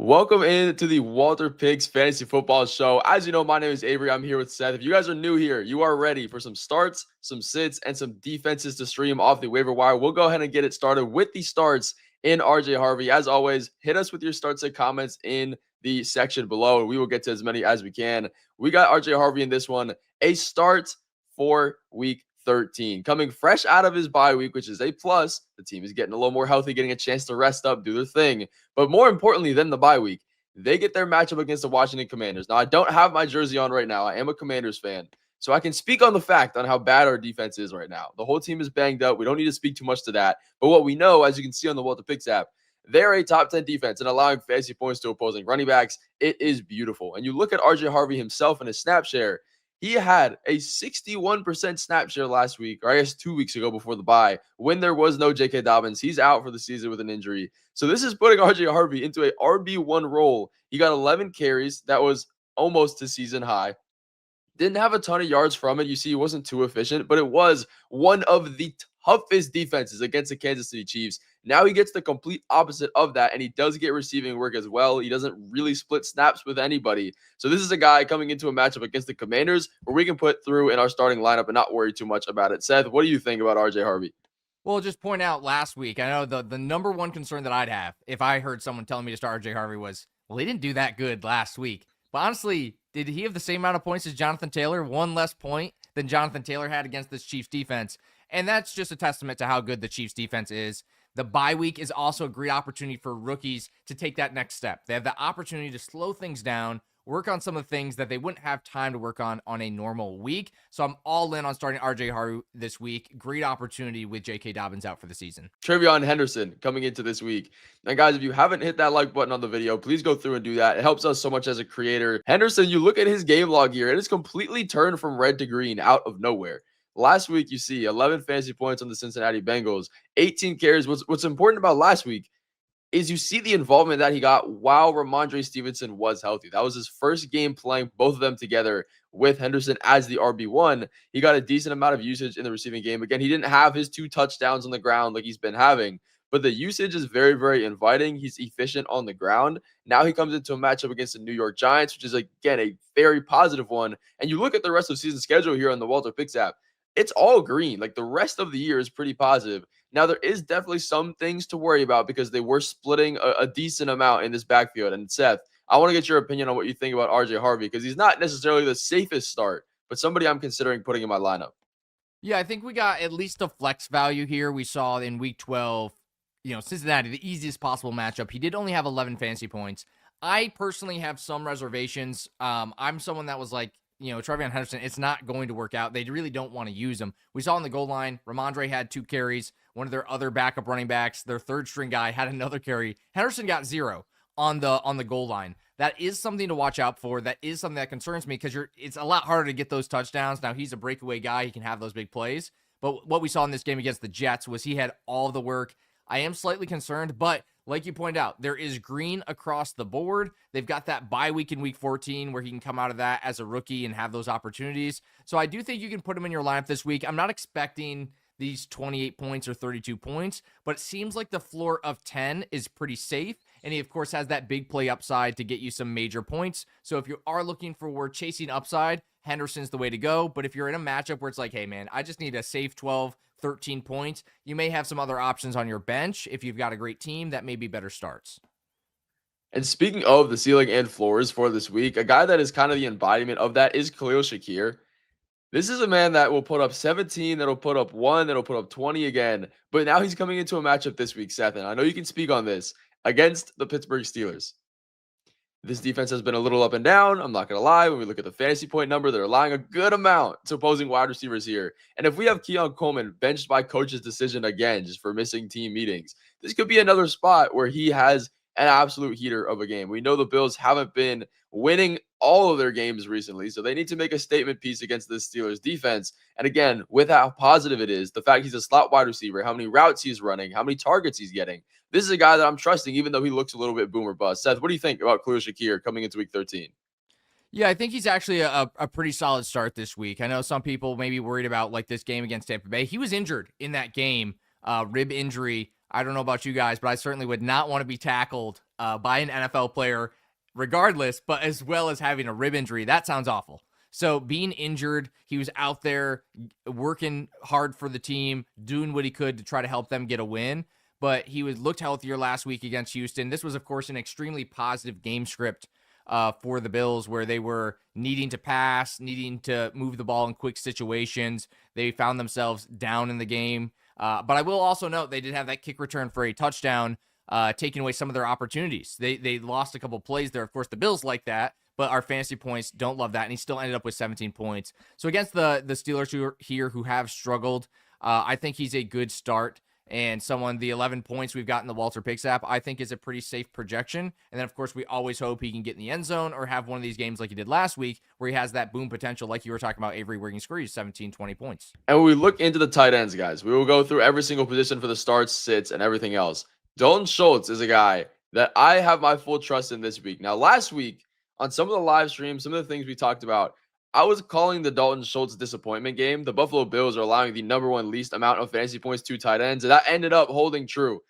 Welcome in to the WalterPicks Fantasy Football Show. As you know, my name is Avery. I'm here with Seth. If you guys are new here, you are ready for some starts, some sits, and some defenses to stream off the waiver wire. We'll go ahead and get it started with the starts in RJ Harvey. As always, hit us with your starts and comments in the section below. We will get to as many as we can. We got RJ Harvey in this one. A start for week 13. Coming fresh out of his bye week, which is a plus. The team is getting a little more healthy, getting a chance to rest up, do their thing. But more importantly than the bye week, they get their matchup against the Washington Commanders. Now, I don't have my jersey on right now. I am a Commanders fan. So I can speak on the fact on how bad our defense is right now. The whole team is banged up. We don't need to speak too much to that. But what we know, as you can see on the WalterPicks app, they're a top 10 defense and allowing fantasy points to opposing running backs. It is beautiful. And you look at RJ Harvey himself and his snap share. He had a 61% snap share last week, or I guess 2 weeks ago before the bye, when there was no J.K. Dobbins. He's out for the season with an injury. So this is putting R.J. Harvey into a RB1 role. He got 11 carries. That was almost his season high. Didn't have a ton of yards from it. You see, he wasn't too efficient, but it was one of the toughest defenses against the Kansas City Chiefs. Now he gets the complete opposite of that, and he does get receiving work as well. He doesn't really split snaps with anybody. So this is a guy coming into a matchup against the Commanders where we can put through in our starting lineup and not worry too much about it. Seth, what do you think about RJ Harvey? Well, just point out last week, I know the number one concern that I'd have if I heard someone telling me to start RJ Harvey was, well, he didn't do that good last week. But honestly, did he have the same amount of points as Jonathan Taylor? One less point than Jonathan Taylor had against this Chiefs defense. And that's just a testament to how good the Chiefs defense is. The bye week is also a great opportunity for rookies to take that next step. They have the opportunity to slow things down, work on some of the things that they wouldn't have time to work on a normal week. So I'm all in on starting RJ Harvey this week. Great opportunity with J.K. Dobbins out for the season. Trevion Henderson coming into this week. And guys, if you haven't hit that like button on the video, please go through and do that. It helps us so much as a creator. Henderson, you look at his game log here, it is completely turned from red to green out of nowhere. Last week, you see 11 fantasy points on the Cincinnati Bengals, 18 carries. What's important about last week is you see the involvement that he got while Ramondre Stevenson was healthy. That was his first game playing both of them together with Henderson as the RB1. He got a decent amount of usage in the receiving game. Again, he didn't have his 2 touchdowns on the ground like he's been having, but the usage is very, very inviting. He's efficient on the ground. Now he comes into a matchup against the New York Giants, which is, again, a very positive one. And you look at the rest of the season schedule here on the WalterPicks app, it's all green. Like the rest of the year is pretty positive. Now, there is definitely some things to worry about because they were splitting a decent amount in this backfield. And Seth, I want to get your opinion on what you think about RJ Harvey because he's not necessarily the safest start, but somebody I'm considering putting in my lineup. Yeah, I think we got at least a flex value here. We saw in week 12, Cincinnati, the easiest possible matchup. He did only have 11 fantasy points. I personally have some reservations. I'm someone that was like, Trevion Henderson, it's not going to work out. They really don't want to use him. We saw on the goal line, Ramondre had 2 carries. One of their other backup running backs, their third string guy, had another carry. Henderson got 0 on the goal line. That is something to watch out for. That is something that concerns me because it's a lot harder to get those touchdowns. Now, he's a breakaway guy. He can have those big plays. But what we saw in this game against the Jets was he had all the work. I am slightly concerned, but like you pointed out, there is green across the board. They've got that bye week in week 14 where he can come out of that as a rookie and have those opportunities. So I do think you can put him in your lineup this week. I'm not expecting these 28 points or 32 points, but it seems like the floor of 10 is pretty safe. And he, of course, has that big play upside to get you some major points. So if you are looking for chasing upside, Henderson's the way to go. But if you're in a matchup where it's like, hey, man, I just need a safe 12, 13 points, you may have some other options on your bench if you've got a great team that may be better starts. And speaking of the ceiling and floors for this week, a guy that is kind of the embodiment of that is Shakir. This is a man that will put up 17, that'll put up 1, that'll put up 20 again. But now he's coming into a matchup this week, Seth, and I know you can speak on this, against the Pittsburgh Steelers. This defense has been a little up and down. I'm not going to lie. When we look at the fantasy point number, they're allowing a good amount to opposing wide receivers here. And if we have Keon Coleman benched by coach's decision again, just for missing team meetings, this could be another spot where he has an absolute heater of a game. We know the Bills haven't been winning all of their games recently, so they need to make a statement piece against this Steelers defense. And again, with how positive it is, the fact he's a slot wide receiver, how many routes he's running, how many targets he's getting, this is a guy that I'm trusting, even though he looks a little bit boomer bust. Seth, what do you think about Shakir coming into week 13? Yeah, I think he's actually a pretty solid start this week. I know some people may be worried about like this game against Tampa Bay. He was injured in that game, rib injury. I don't know about you guys, but I certainly would not want to be tackled by an NFL player regardless, but as well as having a rib injury. That sounds awful. So being injured, he was out there working hard for the team, doing what he could to try to help them get a win. But he looked healthier last week against Houston. This was, of course, an extremely positive game script for the Bills, where they were needing to pass, needing to move the ball in quick situations. They found themselves down in the game. But I will also note they did have that kick return for a touchdown, taking away some of their opportunities. They lost a couple plays there. Of course, the Bills like that, but our fantasy points don't love that, and he still ended up with 17 points. So against the Steelers who have struggled, I think he's a good start. And the 11 points we've got in the WalterPicks app, I think is a pretty safe projection. And then, of course, we always hope he can get in the end zone or have one of these games like he did last week where he has that boom potential like you were talking about, Avery, where he can score you 17, 20 points. And when we look into the tight ends, guys, we will go through every single position for the starts, sits, and everything else. Dalton Schultz is a guy that I have my full trust in this week. Now, last week, on some of the live streams, some of the things we talked about, I was calling the Dalton Schultz disappointment game. The Buffalo Bills are allowing the number one least amount of fantasy points to tight ends, and that ended up holding true.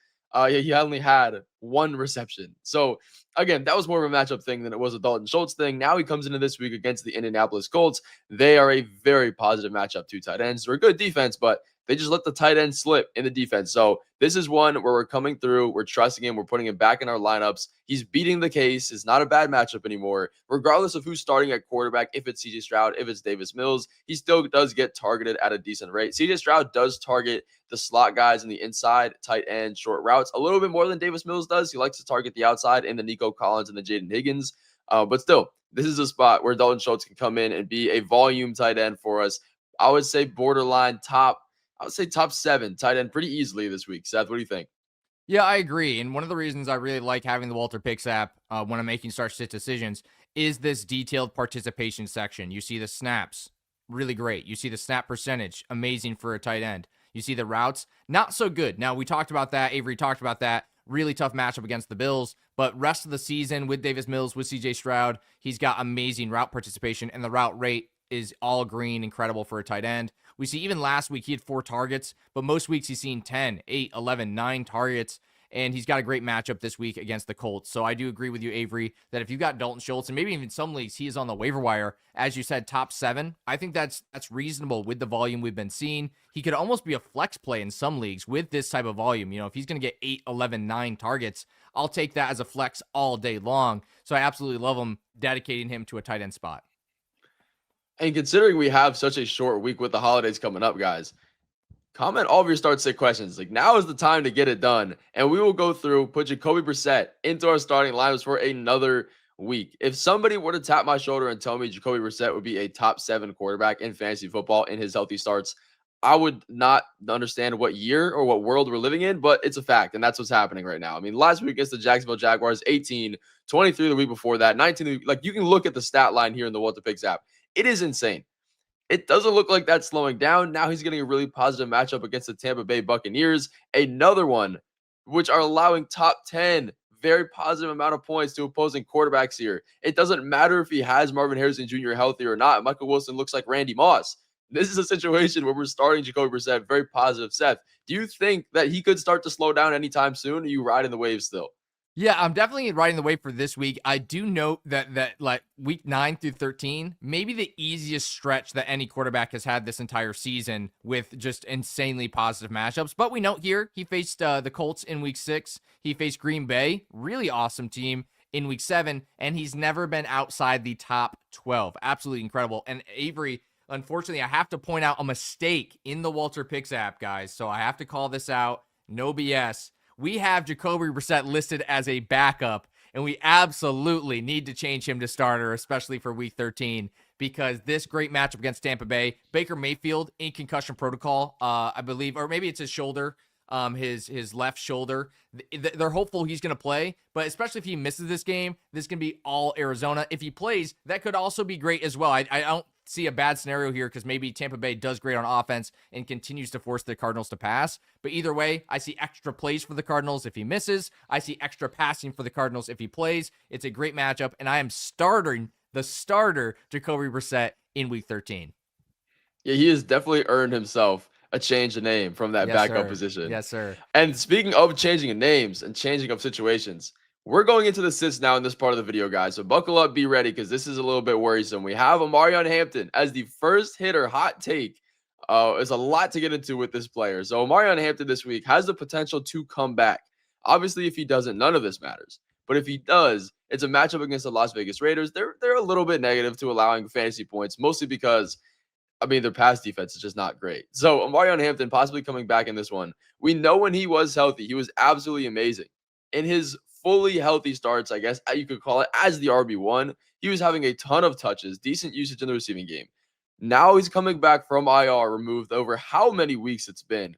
He only had one reception. So, again, that was more of a matchup thing than it was a Dalton Schultz thing. Now he comes into this week against the Indianapolis Colts. They are a very positive matchup to tight ends. They're a good defense, but they just let the tight end slip in the defense. So this is one where we're coming through. We're trusting him. We're putting him back in our lineups. He's beating the case. It's not a bad matchup anymore. Regardless of who's starting at quarterback, if it's CJ Stroud, if it's Davis Mills, he still does get targeted at a decent rate. CJ Stroud does target the slot guys in the inside, tight end, short routes a little bit more than Davis Mills does. He likes to target the outside in the Nico Collins and the Jaden Higgins. But still, this is a spot where Dalton Schultz can come in and be a volume tight end for us. I would say borderline top 7 tight end pretty easily this week. Seth, what do you think? Yeah, I agree. And one of the reasons I really like having the WalterPicks app when I'm making start-sit decisions is this detailed participation section. You see the snaps, really great. You see the snap percentage, amazing for a tight end. You see the routes, not so good. Now, we talked about that. Avery talked about that. Really tough matchup against the Bills. But rest of the season with Davis Mills, with CJ Stroud, he's got amazing route participation, and the route rate is all green, incredible for a tight end. We see even last week he had 4 targets, but most weeks he's seen 10, 8, 11, 9 targets, and he's got a great matchup this week against the Colts. So I do agree with you, Avery, that if you've got Dalton Schultz, and maybe even some leagues he is on the waiver wire, as you said, top 7, I think that's reasonable with the volume we've been seeing. He could almost be a flex play in some leagues with this type of volume. You know, if he's going to get 8, 11, 9 targets, I'll take that as a flex all day long. So I absolutely love him, dedicating him to a tight end spot. And considering we have such a short week with the holidays coming up, guys, comment all of your start-sit questions. Like, now is the time to get it done. And we will go through, put Jacoby Brisset into our starting lineups for another week. If somebody were to tap my shoulder and tell me Jacoby Brisset would be a top 7 quarterback in fantasy football in his healthy starts, I would not understand what year or what world we're living in, but it's a fact, and that's what's happening right now. I mean, last week against the Jacksonville Jaguars, 18, 23 the week before that, 19. Like, you can look at the stat line here in the WalterPicks app. It is insane. It doesn't look like that's slowing down. Now he's getting a really positive matchup against the Tampa Bay Buccaneers. Another one, which are allowing top 10, very positive amount of points to opposing quarterbacks here. It doesn't matter if he has Marvin Harrison Jr. healthy or not. Michael Wilson looks like Randy Moss. This is a situation where we're starting Jacoby Brisset, very positive. Seth, do you think that he could start to slow down anytime soon? Or are you riding the wave still? Yeah, I'm definitely riding the wave for this week. I do note that like week 9 through 13, maybe the easiest stretch that any quarterback has had this entire season with just insanely positive matchups. But we note here, he faced the Colts in week 6. He faced Green Bay, really awesome team, in week 7. And he's never been outside the top 12. Absolutely incredible. And Avery, unfortunately, I have to point out a mistake in the WalterPicks app, guys. So I have to call this out. No BS. We have Jacoby Brisset listed as a backup, and we absolutely need to change him to starter, especially for week 13, because this great matchup against Tampa Bay, Baker Mayfield in concussion protocol, I believe, or maybe it's his shoulder, his left shoulder. They're hopeful he's going to play, but especially if he misses this game, this can be all Arizona. If he plays, that could also be great as well. I don't see a bad scenario here because maybe Tampa Bay does great on offense and continues to force the Cardinals to pass. But either way, I see extra plays for the Cardinals if he misses. I see extra passing for the Cardinals if he plays. It's a great matchup, and I am starting the starter Jacoby Brisset in week 13. Yeah, he has definitely earned himself a change of name from that backup position. Yes, sir. And speaking of changing of names and changing of situations, We're going into the sits now in this part of the video, guys. So buckle up, be ready, because this is a little bit worrisome. We have Omarion Hampton as the first hitter. Hot take. There's a lot to get into with this player. So Omarion Hampton this week has the potential to come back. Obviously, if he doesn't, none of this matters. But if he does, it's a matchup against the Las Vegas Raiders. They're a little bit negative to allowing fantasy points, mostly because their pass defense is just not great. So Omarion Hampton possibly coming back in this one. We know when he was healthy, he was absolutely amazing. In his fully healthy starts, I guess you could call it, as the RB1, he was having a ton of touches, decent usage in the receiving game. Now he's coming back from IR, removed over how many weeks it's been.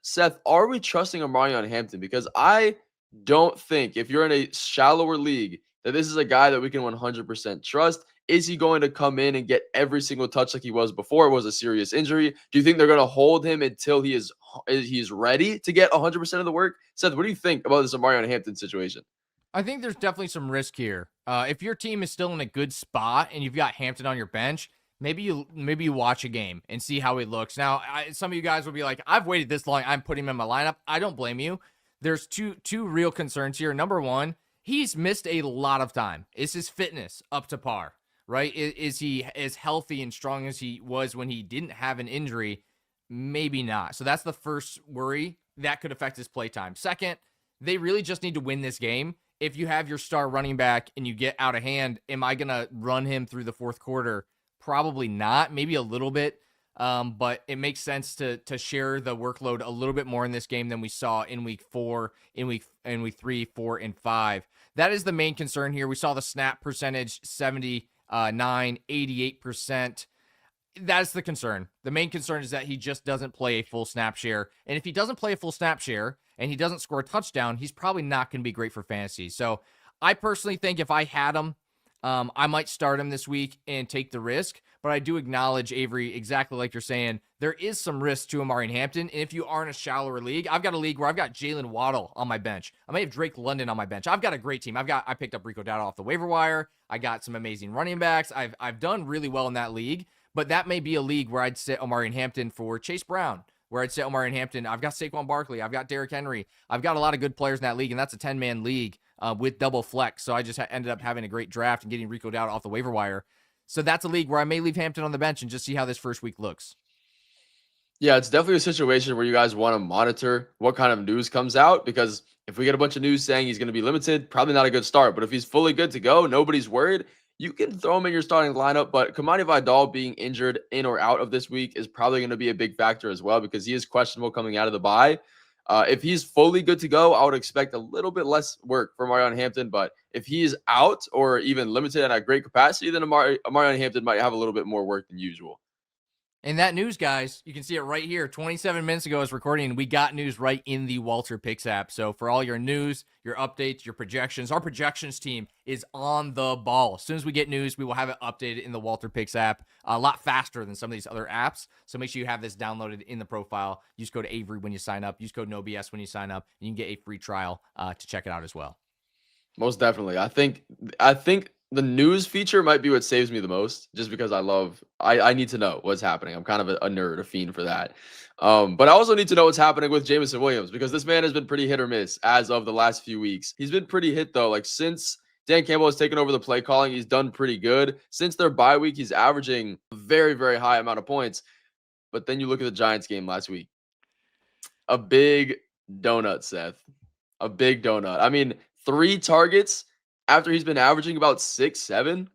Seth, are we trusting Omarion Hampton? Because I don't think, if you're in a shallower league, that this is a guy that we can 100% trust. Is he going to come in and get every single touch like he was before it was a serious injury? Do you think they're going to hold him until he's ready to get 100% of the work? Seth, what do you think about this Omarion Hampton situation? I think there's definitely some risk here. If your team is still in a good spot and you've got Hampton on your bench, maybe you watch a game and see how he looks. Now, some of you guys will be like, "I've waited this long. I'm putting him in my lineup." I don't blame you. There's two real concerns here. Number one, he's missed a lot of time. Is his fitness up to par? Right? Is he as healthy and strong as he was when he didn't have an injury? Maybe not. So that's the first worry that could affect his play time. Second, they really just need to win this game. If you have your star running back and you get out of hand, am I going to run him through the fourth quarter? Probably not, maybe a little bit. But it makes sense to share the workload a little bit more in this game than we saw in week 4, in week 3, 4, and 5. That is the main concern here. We saw the snap percentage 88%. That's the concern. The main concern is that he just doesn't play a full snap share. And if he doesn't play a full snap share and he doesn't score a touchdown, he's probably not going to be great for fantasy. So I personally think if I had him, I might start him this week and take the risk. But I do acknowledge, Avery, exactly like you're saying, there is some risk to Omarion Hampton. And if you are in a shallower league, I've got a league where I've got Jalen Waddle on my bench. I may have Drake London on my bench. I've got a great team. I picked up Rico Dowdle off the waiver wire. I got some amazing running backs. I've done really well in that league. But that may be a league where I'd sit Omarion Hampton for Chase Brown, where I'd sit Omarion Hampton. I've got Saquon Barkley. I've got Derrick Henry. I've got a lot of good players in that league, and that's a 10-man league with double flex. So I just ended up having a great draft and getting Rico Dowdle off the waiver wire. So that's a league where I may leave Hampton on the bench and just see how this first week looks. Yeah, it's definitely a situation where you guys want to monitor what kind of news comes out, because if we get a bunch of news saying he's going to be limited, probably not a good start. But if he's fully good to go, nobody's worried, you can throw him in your starting lineup. But Kamani Vidal being injured in or out of this week is probably going to be a big factor as well, because he is questionable coming out of the bye. If he's fully good to go, I would expect a little bit less work for Omarion Hampton. But if he's out or even limited at a great capacity, then Omarion Hampton might have a little bit more work than usual. And that news, guys, you can see it right here. 27 minutes ago I was recording, and we got news right in the WalterPicks app. So for all your news, your updates, your projections, our projections team is on the ball. As soon as we get news, we will have it updated in the WalterPicks app a lot faster than some of these other apps. So make sure you have this downloaded in the profile. Use code Avery when you sign up. Use code NOBS when you sign up. And you can get a free trial to check it out as well. Most definitely. I think the news feature might be what saves me the most, just because I need to know what's happening. I'm kind of a nerd, a fiend for that. But I also need to know what's happening with Jameson Williams, because this man has been pretty hit or miss as of the last few weeks. He's been pretty hit though. Like, since Dan Campbell has taken over the play calling, he's done pretty good. Since their bye week, he's averaging a very, very high amount of points. But then you look at the Giants game last week. A big donut, Seth. A big donut. I mean, 3 targets after he's been averaging about 6, 7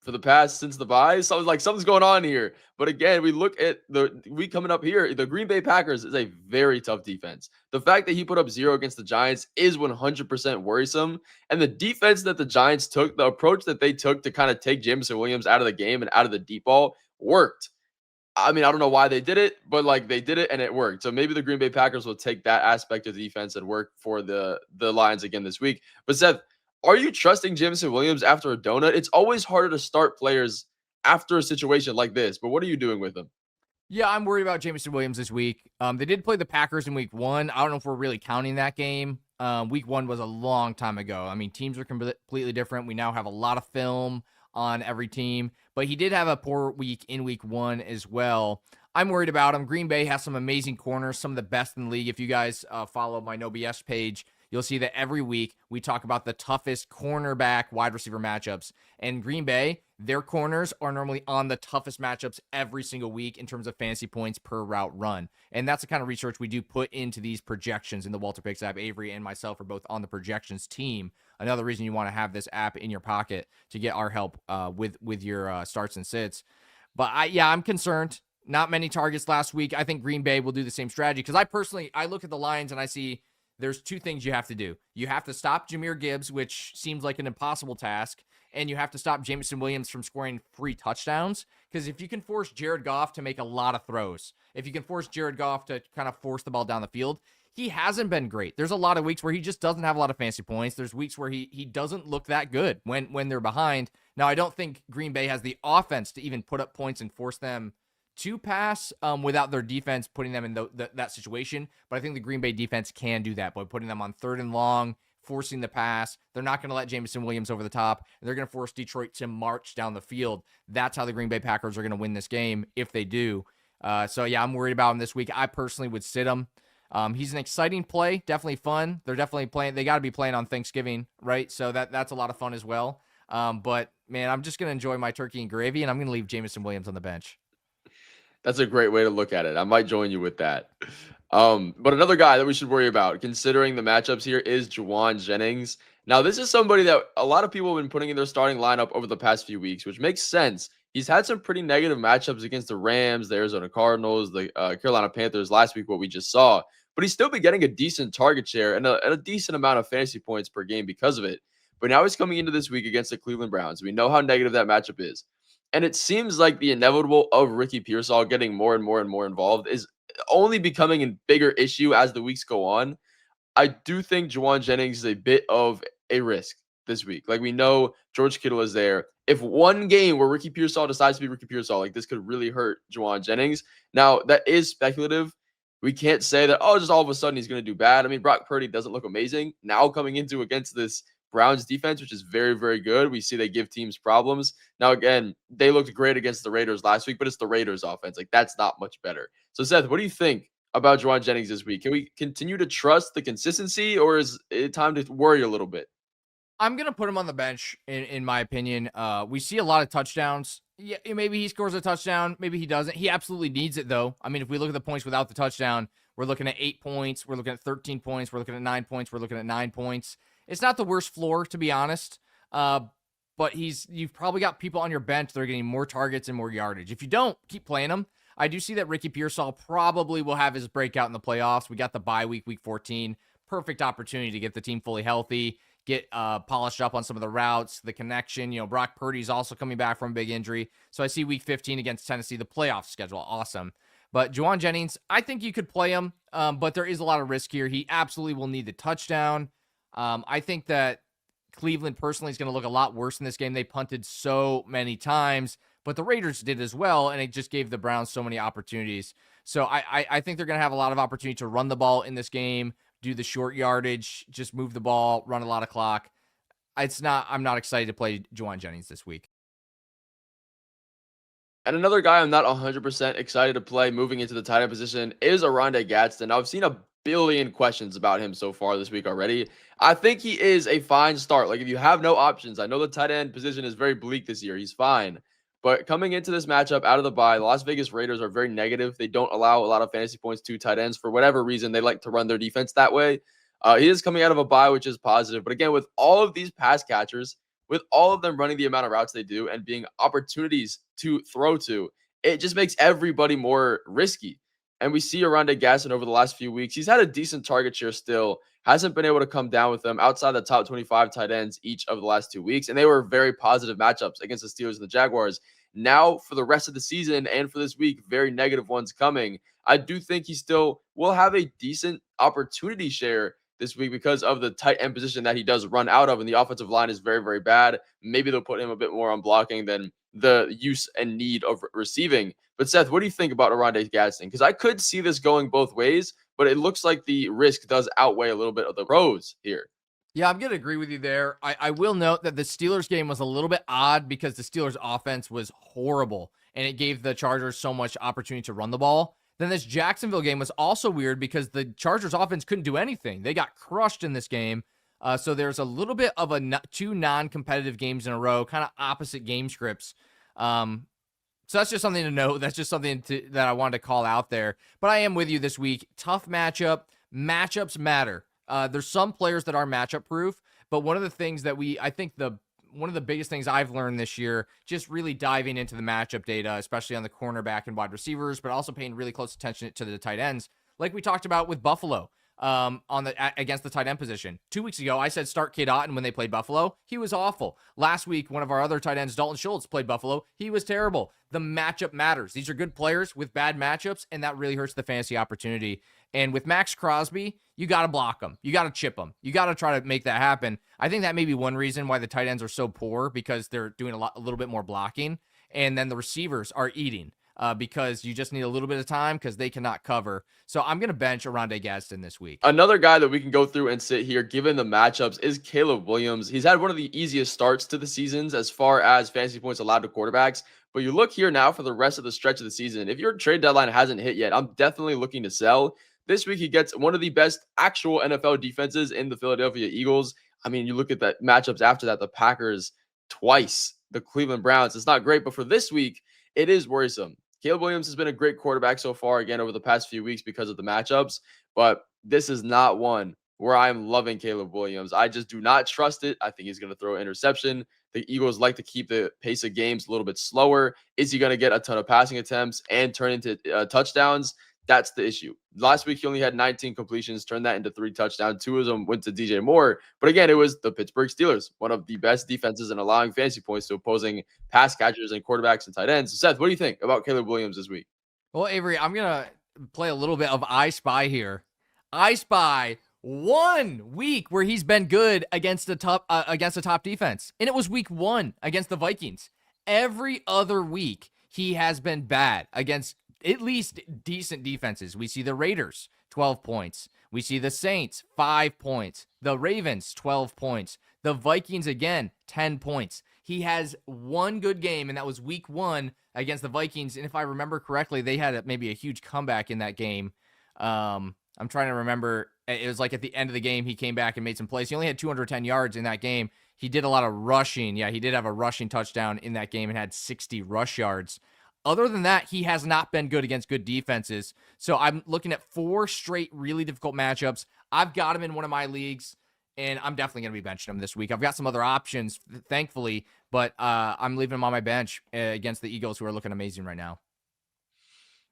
for the past since the bye. So I was like, something's going on here. But again, we look at the week coming up here. The Green Bay Packers is a very tough defense. The fact that he put up 0 against the Giants is 100% worrisome. And the defense that the Giants took, the approach that they took to kind of take Jameson Williams out of the game and out of the deep ball, worked. I mean, I don't know why they did it, but like, they did it and it worked. So maybe the Green Bay Packers will take that aspect of the defense and work for the Lions again this week. But Seth, are you trusting Jameson Williams after a donut? It's always harder to start players after a situation like this, but what are you doing with them? Yeah, I'm worried about Jameson Williams this week. They did play the Packers in week 1. I don't know if we're really counting that game. Week 1 was a long time ago. I mean, teams are completely different. We now have a lot of film on every team, but he did have a poor week in week 1 as well. I'm worried about him. Green Bay has some amazing corners, some of the best in the league. If you guys follow my No BS page, you'll see that every week we talk about the toughest cornerback wide receiver matchups. And Green Bay, their corners are normally on the toughest matchups every single week in terms of fantasy points per route run. And that's the kind of research we do put into these projections in the WalterPicks app. Avery and myself are both on the projections team. Another reason you want to have this app in your pocket to get our help with your starts and sits. But I'm concerned. Not many targets last week. I think Green Bay will do the same strategy because I look at the Lions and I see there's two things you have to do. You have to stop Jahmyr Gibbs, which seems like an impossible task, and you have to stop Jameson Williams from scoring 3 touchdowns. Because if you can force Jared Goff to make a lot of throws, if you can force Jared Goff to kind of force the ball down the field, he hasn't been great. There's a lot of weeks where he just doesn't have a lot of fancy points. There's weeks where he doesn't look that good when they're behind. Now, I don't think Green Bay has the offense to even put up points and force them to pass without their defense putting them in that situation. But I think the Green Bay defense can do that by putting them on 3rd and long, forcing the pass. They're not going to let Jameson Williams over the top. They're going to force Detroit to march down the field. That's how the Green Bay Packers are going to win this game if they do. I'm worried about him this week. I personally would sit him. He's an exciting play, definitely fun. They're definitely playing. They got to be playing on Thanksgiving, right? So that's a lot of fun as well. But man, I'm just going to enjoy my turkey and gravy, and I'm going to leave Jameson Williams on the bench. That's a great way to look at it. I might join you with that. But another guy that we should worry about, considering the matchups here, is Jennings. Now, this is somebody that a lot of people have been putting in their starting lineup over the past few weeks, which makes sense. He's had some pretty negative matchups against the Rams, the Arizona Cardinals, the Carolina Panthers last week, what we just saw. But he's still been getting a decent target share and a decent amount of fantasy points per game because of it. But now he's coming into this week against the Cleveland Browns. We know how negative that matchup is. And it seems like the inevitable of Ricky Pearsall getting more and more and more involved is only becoming a bigger issue as the weeks go on. I do think Jennings is a bit of a risk this week. Like, we know George Kittle is there. If one game where Ricky Pearsall decides to be Ricky Pearsall, like, this could really hurt Jennings. Now, that is speculative. We can't say that, just all of a sudden he's going to do bad. I mean, Brock Purdy doesn't look amazing. Now coming into against this Browns defense, which is very, very good. We see they give teams problems. Now, again, they looked great against the Raiders last week, but it's the Raiders offense. Like, that's not much better. So, Seth, what do you think about Jennings this week? Can we continue to trust the consistency, or is it time to worry a little bit? I'm going to put him on the bench, in my opinion. We see a lot of touchdowns. Yeah, maybe he scores a touchdown. Maybe he doesn't. He absolutely needs it, though. I mean, if we look at the points without the touchdown, we're looking at 8 points. We're looking at 13 points. We're looking at 9 points. We're looking at 9 points. It's not the worst floor, to be honest. But you've probably got people on your bench that are getting more targets and more yardage. If you don't, keep playing him. I do see that Ricky Pearsall probably will have his breakout in the playoffs. We got the bye week, week 14. Perfect opportunity to get the team fully healthy, get polished up on some of the routes, the connection. Brock Purdy's also coming back from a big injury. So I see week 15 against Tennessee, the playoff schedule. Awesome. But Jennings, I think you could play him, but there is a lot of risk here. He absolutely will need the touchdown. I think that Cleveland personally is going to look a lot worse in this game. They punted so many times, but the Raiders did as well, and it just gave the Browns so many opportunities. So I think they're going to have a lot of opportunity to run the ball in this game, do the short yardage, just move the ball, run a lot of clock. I'm not excited to play Jennings this week. And another guy I'm not 100% excited to play moving into the tight end position is Gadsden. Now, I've seen a billion questions about him so far this week already. I think he is a fine start. Like, if you have no options, I know the tight end position is very bleak this year. He's fine. But coming into this matchup out of the bye, the Las Vegas Raiders are very negative. They don't allow a lot of fantasy points to tight ends for whatever reason. They like to run their defense that way. He is coming out of a bye, which is positive. But again, with all of these pass catchers, with all of them running the amount of routes they do and being opportunities to throw to, it just makes everybody more risky. And we see Gadsden over the last few weeks. He's had a decent target share still. Hasn't been able to come down with them outside the top 25 tight ends each of the last 2 weeks. And they were very positive matchups against the Steelers and the Jaguars. Now, for the rest of the season and for this week, very negative ones coming. I do think he still will have a decent opportunity share this week because of the tight end position that he does run out of. And the offensive line is very, very bad. Maybe they'll put him a bit more on blocking than the use and need of receiving. But Seth, what do you think about Gadsden? Because I could see this going both ways, but it looks like the risk does outweigh a little bit of the pros here. Yeah, I'm going to agree with you there. I will note that the Steelers game was a little bit odd because the Steelers offense was horrible, and it gave the Chargers so much opportunity to run the ball Then this Jacksonville game was also weird because the Chargers offense couldn't do anything. They got crushed in this game. So there's a little bit of two non-competitive games in a row, kind of opposite game scripts. So that's just something to note. That's just something that I wanted to call out there. But I am with you this week. Tough matchup. Matchups matter. There's some players that are matchup proof, but one of the things that one of the biggest things I've learned this year, just really diving into the matchup data, especially on the cornerback and wide receivers, but also paying really close attention to the tight ends, like we talked about with Buffalo. Against the tight end position. 2 weeks ago, I said start Cade Otton when they played Buffalo. He was awful. Last week, one of our other tight ends, Dalton Schultz, played Buffalo. He was terrible. The matchup matters. These are good players with bad matchups, and that really hurts the fantasy opportunity. And with Max Crosby, you got to block him. You got to chip him. You got to try to make that happen. I think that may be one reason why the tight ends are so poor, because they're doing a little bit more blocking, and then the receivers are eating. Because you just need a little bit of time because they cannot cover. So I'm going to bench Oronde Gadsden this week. Another guy that we can go through and sit here, given the matchups, is Caleb Williams. He's had one of the easiest starts to the seasons as far as fantasy points allowed to quarterbacks. But you look here now for the rest of the stretch of the season. If your trade deadline hasn't hit yet, I'm definitely looking to sell. This week, he gets one of the best actual NFL defenses in the Philadelphia Eagles. I mean, you look at that matchups after that, the Packers twice, the Cleveland Browns. It's not great, but for this week, it is worrisome. Caleb Williams has been a great quarterback so far, again, over the past few weeks because of the matchups, but this is not one where I'm loving Caleb Williams. I just do not trust it. I think he's going to throw an interception. The Eagles like to keep the pace of games a little bit slower. Is he going to get a ton of passing attempts and turn into touchdowns? That's the issue. Last week, he only had 19 completions, turned that into 3 touchdowns. 2 of them went to DJ Moore. But again, it was the Pittsburgh Steelers, one of the best defenses in allowing fantasy points to opposing pass catchers and quarterbacks and tight ends. So Seth, what do you think about Caleb Williams this week? Well, Avery, I'm going to play a little bit of I Spy here. I Spy 1 week where he's been good against a top defense, and it was week 1 against the Vikings. Every other week, he has been bad against at least decent defenses. We see the Raiders, 12 points. We see the Saints, 5 points. The Ravens, 12 points. The Vikings, again, 10 points. He has one good game, and that was week 1 against the Vikings. And if I remember correctly, they had maybe a huge comeback in that game. I'm trying to remember. It was like at the end of the game, he came back and made some plays. He only had 210 yards in that game. He did a lot of rushing. Yeah, he did have a rushing touchdown in that game and had 60 rush yards. Other than that, he has not been good against good defenses. So I'm looking at 4 straight really difficult matchups. I've got him in one of my leagues, and I'm definitely going to be benching him this week. I've got some other options, thankfully, but I'm leaving him on my bench against the Eagles, who are looking amazing right now.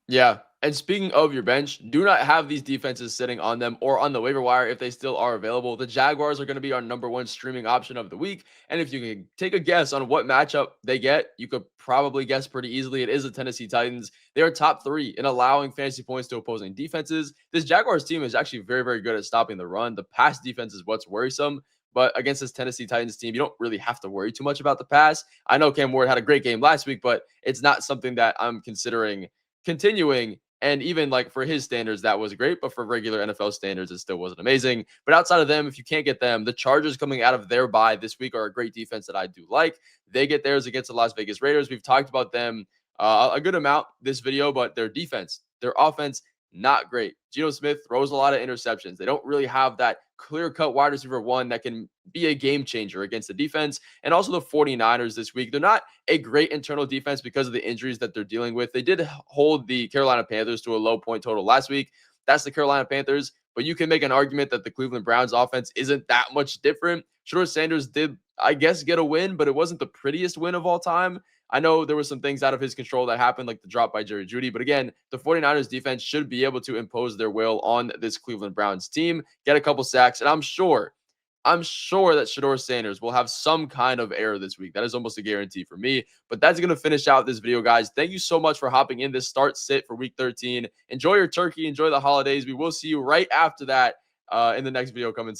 Yeah. And speaking of your bench, do not have these defenses sitting on them or on the waiver wire if they still are available. The Jaguars are going to be our #1 streaming option of the week. And if you can take a guess on what matchup they get, you could probably guess pretty easily. It is the Tennessee Titans. They are top 3 in allowing fantasy points to opposing defenses. This Jaguars team is actually very, very good at stopping the run. The pass defense is what's worrisome. But against this Tennessee Titans team, you don't really have to worry too much about the pass. I know Cam Ward had a great game last week, but it's not something that I'm considering continuing. And even like for his standards, that was great. But for regular NFL standards, it still wasn't amazing. But outside of them, if you can't get them, the Chargers coming out of their bye this week are a great defense that I do like. They get theirs against the Las Vegas Raiders. We've talked about them a good amount this video, but their defense, their offense, not great. Geno Smith throws a lot of interceptions. They don't really have that clear-cut wide receiver 1 that can be a game changer against the defense. And also the 49ers this week. They're not a great internal defense because of the injuries that they're dealing with. They did hold the Carolina Panthers to a low point total last week. That's the Carolina Panthers. But you can make an argument that the Cleveland Browns offense isn't that much different. Shedeur Sanders did, I guess, get a win, but it wasn't the prettiest win of all time. I know there were some things out of his control that happened, like the drop by Jerry Jeudy. But again, the 49ers defense should be able to impose their will on this Cleveland Browns team, get a couple sacks. And I'm sure that Shedeur Sanders will have some kind of error this week. That is almost a guarantee for me. But that's going to finish out this video, guys. Thank you so much for hopping in this start sit for week 13. Enjoy your turkey. Enjoy the holidays. We will see you right after that in the next video coming soon.